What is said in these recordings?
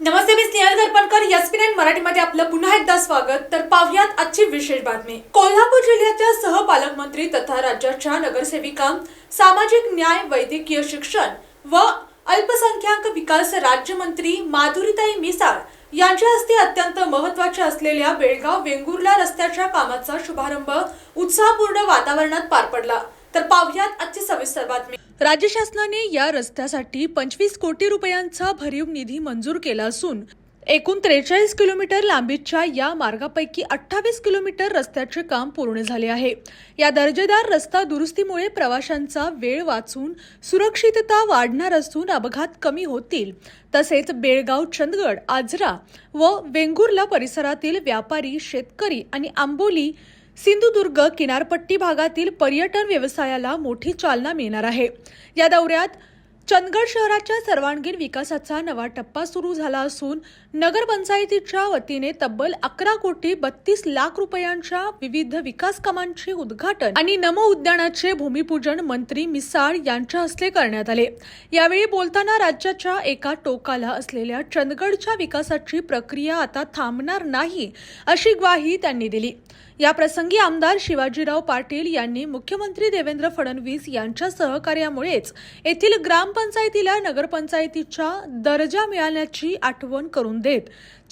नमस्ते, मी स्नेहल दर्पणकर. एसपी9 मराठीमध्ये आपलं पुन्हा एकदा स्वागत. तर पाहुयात आजची विशेष बातमी. कोल्हापूर जिल्ह्याच्या सहपालकमंत्री तथा राज्याच्या नगरसेविका, सामाजिक न्याय, वैद्यकीय शिक्षण व अल्पसंख्याक विकास राज्यमंत्री माधुरीताई मिसाळ यांच्या हस्ते अत्यंत महत्त्वाच्या असलेल्या बेळगाव वेंगुर्ला रस्त्याच्या कामाचा शुभारंभ उत्साहपूर्ण वातावरणात पार पडला. तर पाहुयात आजची सविस्तर बातमी. राज्य शासनाने या रस्त्यासाठी 25 कोटी रुपयांचा भरीव निधी मंजूर केला असून एकूण 43 किलोमीटर लांबीच्या या मार्गापैकी 28 किलोमीटर रस्त्याचे काम पूर्ण झाले आहे. या दर्जेदार रस्ता दुरुस्तीमुळे प्रवाशांचा वेळ वाचून सुरक्षितता वाढणार असून अपघात कमी होतील. तसेच बेळगाव, चंदगड, आजरा व वेंगुर्ला परिसरातील व्यापारी, शेतकरी आणि आंबोली, सिंधुदुर्ग किनारपट्टी भागातील पर्यटन व्यवसायाला मोठी चालना मिळणार आहे. या दौऱ्यात चंदगड शहराच्या सर्वांगीण विकासाचा नवा टप्पा सुरू झाला असून नगरपंचायतीच्या वतीने तब्बल 11 कोटी 32 लाख रुपयांच्या विविध विकास कामांचे उद्घाटन आणि नमो उद्यानाचे भूमिपूजन मंत्री मिसाळ यांच्या हस्ते करण्यात आले. यावेळी बोलताना राज्याच्या एका टोकाला असलेल्या चंदगडच्या विकासाची प्रक्रिया आता थांबणार नाही अशी ग्वाही त्यांनी दिली. या प्रसंगी आमदार शिवाजीराव पाटील यांनी मुख्यमंत्री देवेंद्र फडणवीस यांच्या सहकार्यामुळेच येथील ग्रामपंचायतीला नगरपंचायतीचा दर्जा मिळाल्याची आठवण करून देत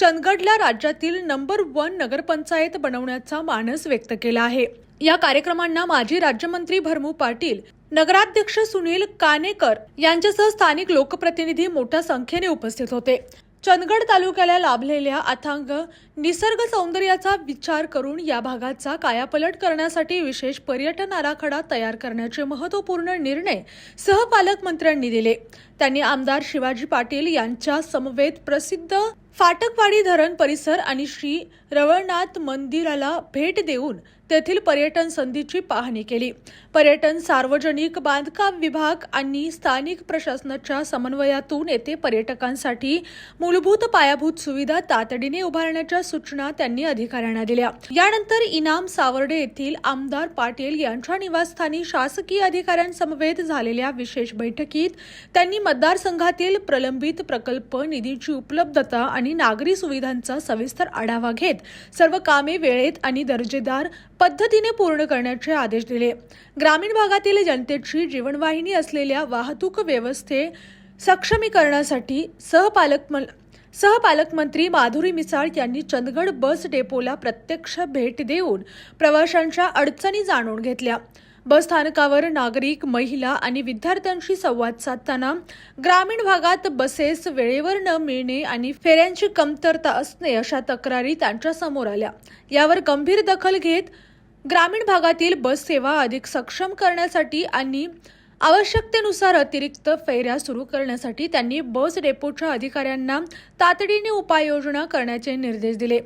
चंदगडला राज्यातील नंबर 1 नगरपंचायत बनवण्याचा मानस व्यक्त केला आहे. या कार्यक्रमांना माजी राज्यमंत्री भरमू पाटील, नगराध्यक्ष सुनील कानेकर यांच्यासह स्थानिक लोकप्रतिनिधी मोठ्या संख्येने उपस्थित होते. चंदगड तालुक्याला लाभलेल्या अथांग निसर्ग सौंदर्याचा विचार करून या भागाचा कायापालट करण्यासाठी विशेष पर्यटन आराखडा तयार करण्याचे महत्त्वपूर्ण निर्णय सहपालकमंत्र्यांनी दिले. त्यांनी आमदार शिवाजी पाटील यांच्या समवेत प्रसिद्ध फाटकवाडी धरण परिसर आणि श्री रवळनाथ मंदिराला भेट देऊन तेथील पर्यटन संधीची पाहणी केली. पर्यटन, सार्वजनिक बांधकाम विभाग आणि स्थानिक प्रशासनाच्या समन्वयातून येथे पर्यटकांसाठी मूलभूत पायाभूत सुविधा तातडीने उभारण्याच्या सूचना त्यांनी अधिकाऱ्यांना दिल्या. यानंतर इनाम सावर्डे येथील आमदार पाटील यांच्या निवासस्थानी शासकीय अधिकाऱ्यांसमवेत झालेल्या विशेष बैठकीत त्यांनी मतदारसंघातील प्रलंबित प्रकल्प, निधीची उपलब्धता आणि नागरी सुविधांचा सविस्तर आढावा घेत सर्व कामे वेळेत आणि दर्जेदार पद्धतीने पूर्ण करण्याचे आदेश दिले. ग्रामीण भागातील जनतेची जीवनवाहिनी असलेल्या वाहतूक व्यवस्थे सक्षमीकरणासाठी सहपालकमंत्री माधुरी मिसाळ यांनी चंदगड बस डेपोला प्रत्यक्ष भेट देऊन प्रवाशांच्या अडचणी जाणून घेतल्या. बस स्थानकावर नागरिक, महिला आणि विद्यार्थ्यांशी संवाद साधताना ग्रामीण भागात बसेस वेळेवर न मिळणे आणि फेऱ्यांची कमतरता असणे अशा तक्रारी त्यांच्या समोर आल्या. यावर गंभीर दखल घेत ग्रामीण भागातील बस सेवा अधिक सक्षम करण्यासाठी आणि आवश्यकतेनुसार अतिरिक्त फेऱ्या सुरू करण्यासाठी त्यांनी बस डेपोच्या अधिकाऱ्यांना तातडीने उपाययोजना करण्याचे निर्देश दिले.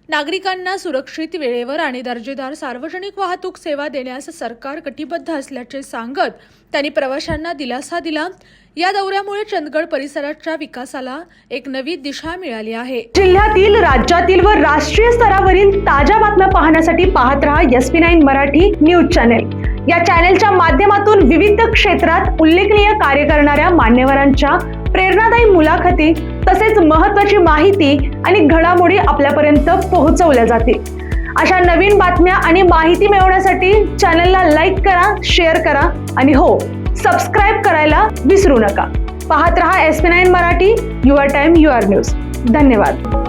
नागरिकांना सुरक्षित, वेळेवर आणि दर्जेदार सार्वजनिक वाहतूक सेवा देण्यास सरकार कटिबद्ध असल्याचे सांगत त्यांनी प्रवाशांना दिलासा दिला. या दौऱ्यामुळे चंदगड परिसराच्या विकासाला एक नवी दिशा मिळाली आहे. जिल्ह्यातील, राज्यातील व राष्ट्रीय स्तरावरील ताज्या बातम्या पाहण्यासाठी पाहत रहा एसपी9 मराठी न्यूज चॅनेल. या चॅनेलच्या माध्यमातून विविध क्षेत्रात उल्लेखनीय कार्य करणाऱ्या मान्यवरांच्या प्रेरणादायी मुलाखती तसेच महत्त्वाची माहिती आणि घडामोडी आपल्यापर्यंत पोहोचवल्या जातील. अशा नवीन बातम्या आणि माहिती मिळवण्यासाठी चॅनलला लाईक करा, शेअर करा आणि हो, सबस्क्राईब करायला विसरू नका. पाहत रहा एसपी9 Marathi, your time your news. धन्यवाद.